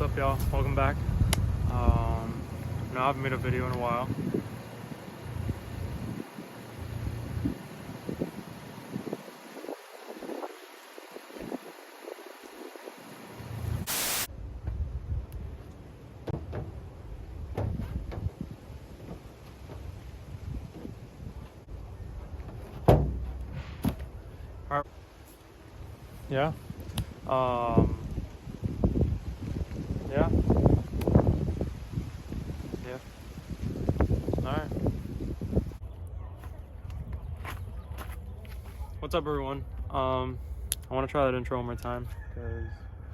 up, y'all? Welcome back. No, I haven't made a video in a while. Yeah. Yeah. Yeah. Alright. What's up, everyone? I want to try that intro one more time because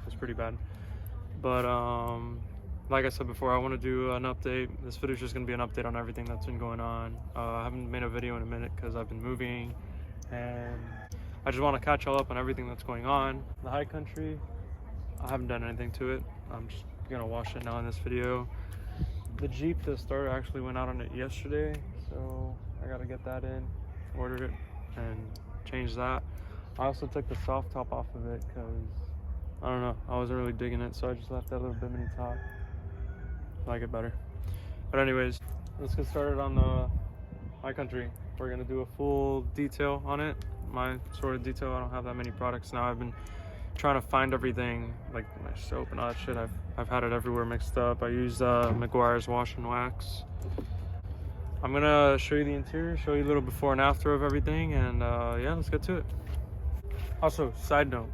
it's pretty bad. But like I said before, I want to do an update. This video is just going to be an update on everything that's been going on. I haven't made a video in a minute because I've been moving, and I just want to catch y'all up on everything that's going on. The high country, I haven't done anything to it. I'm just gonna wash it now in this video. The Jeep, the starter actually went out on it yesterday, so I gotta get that in, order it, and change that. I also took the soft top off of it because I don't know, I wasn't really digging it, so I just left that little bimini top. I like it better. But anyways, let's get started on the high country. We're gonna do a full detail on it. My sort of detail. I don't have that many products now. I've been trying to find everything, like my soap and all that shit. I've had it everywhere mixed up. I used Meguiar's Wash and Wax. I'm gonna show you the interior, show you a little before and after of everything, and yeah, let's get to it. Also, side note,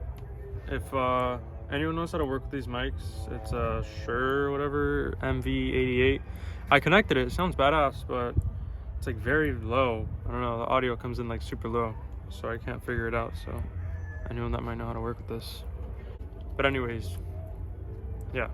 if anyone knows how to work with these mics, it's a Shure whatever MV88. I connected it. It sounds badass, but it's like very low. I don't know, the audio comes in like super low, so I can't figure it out. So anyone that might know how to work with this. But anyways, yeah.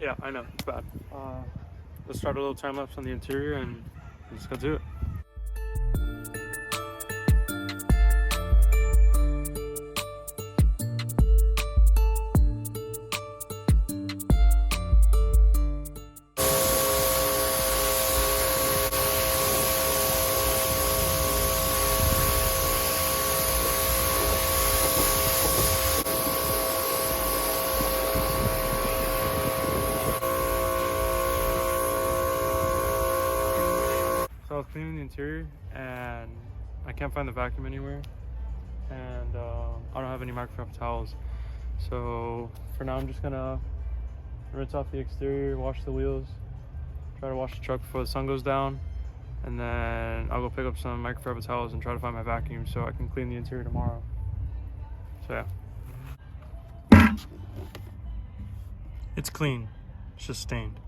Yeah, I know, it's bad. Let's start a little time lapse on the interior and let's go do it. So I was cleaning the interior and I can't find the vacuum anywhere, and I don't have any microfiber towels. So for now I'm just gonna rinse off the exterior, wash the wheels, try to wash the truck before the sun goes down, and then I'll go pick up some microfiber towels and try to find my vacuum so I can clean the interior tomorrow. So yeah. It's clean, it's just stained.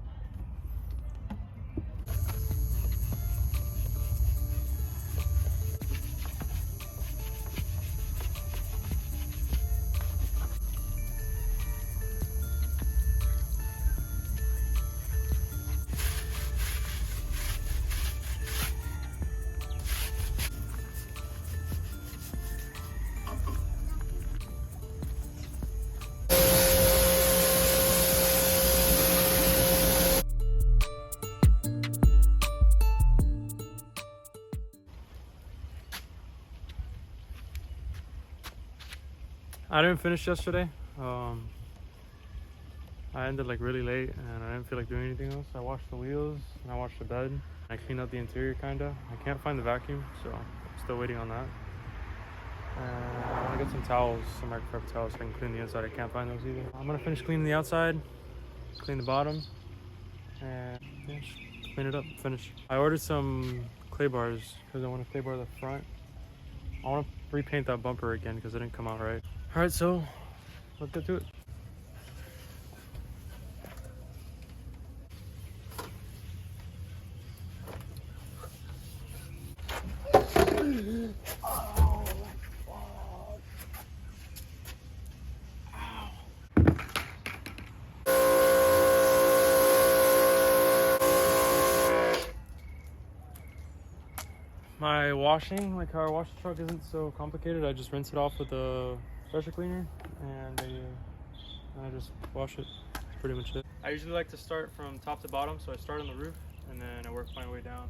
I didn't finish yesterday. I ended like really late and I didn't feel like doing anything else. I washed the wheels and I washed the bed. I cleaned up the interior kinda. I can't find the vacuum, so I'm still waiting on that. I want to get some towels, some microfiber towels so I can clean the inside. I can't find those either. I'm gonna finish cleaning the outside, clean the bottom, and yeah, just clean it up, finish. I ordered some clay bars because I want to clay bar the front. I want to repaint that bumper again because it didn't come out right. All right, so let's get to it. washing, like how I wash the truck, isn't so complicated. I just rinse it off with a pressure cleaner and I just wash it. That's pretty much it. I usually like to start from top to bottom, so I start on the roof and then I work my way down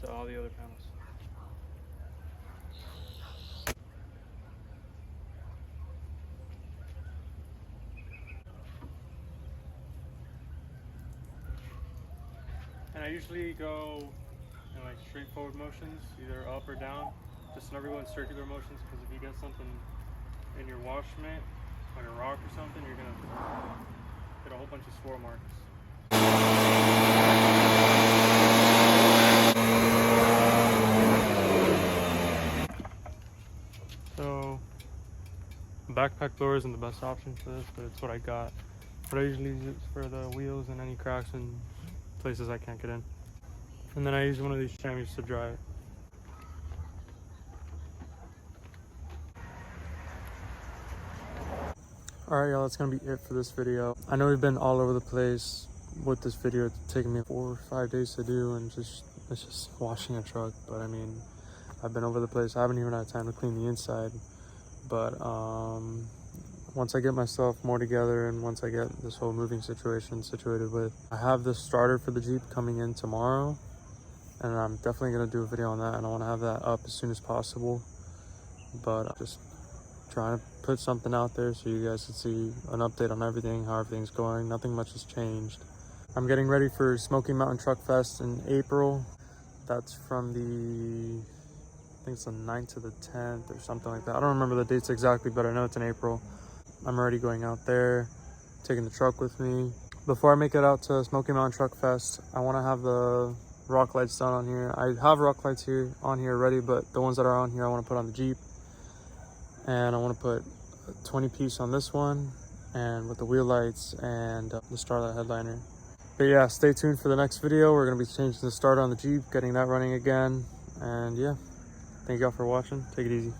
to all the other panels. And I usually go in like straightforward motions, either up or down. Just never go in circular motions, because if you get something in your wash mitt, like a rock or something, you're gonna get a whole bunch of swirl marks. So backpack blower isn't the best option for this, but it's what I got. But I usually use it for the wheels and any cracks and places I can't get in. And then I use one of these chamois to dry it. Alright y'all, that's gonna be it for this video. I know we've been all over the place with this video. It's taken me 4 or 5 days to do, and it's just washing a truck. But I mean, I've been over the place. I haven't even had time to clean the inside. But once I get myself more together and once I get this whole moving situation situated with, I have the starter for the Jeep coming in tomorrow, and I'm definitely gonna do a video on that, and I wanna have that up as soon as possible. But I'm just trying to put something out there so you guys can see an update on everything, how everything's going. Nothing much has changed. I'm getting ready for Smoky Mountain Truck Fest in April. That's from the, I think it's the 9th to the 10th or something like that. I don't remember the dates exactly, but I know it's in April. I'm already going out there, taking the truck with me. Before I make it out to Smoky Mountain Truck Fest, I want to have the rock lights done on here. I have rock lights on here already, but the ones that are on here I want to put on the Jeep. And I want to put a 20 piece on this one, and with the wheel lights and the Starlight headliner. But yeah, stay tuned for the next video. We're going to be changing the starter on the Jeep, getting that running again. And yeah, thank y'all for watching. Take it easy.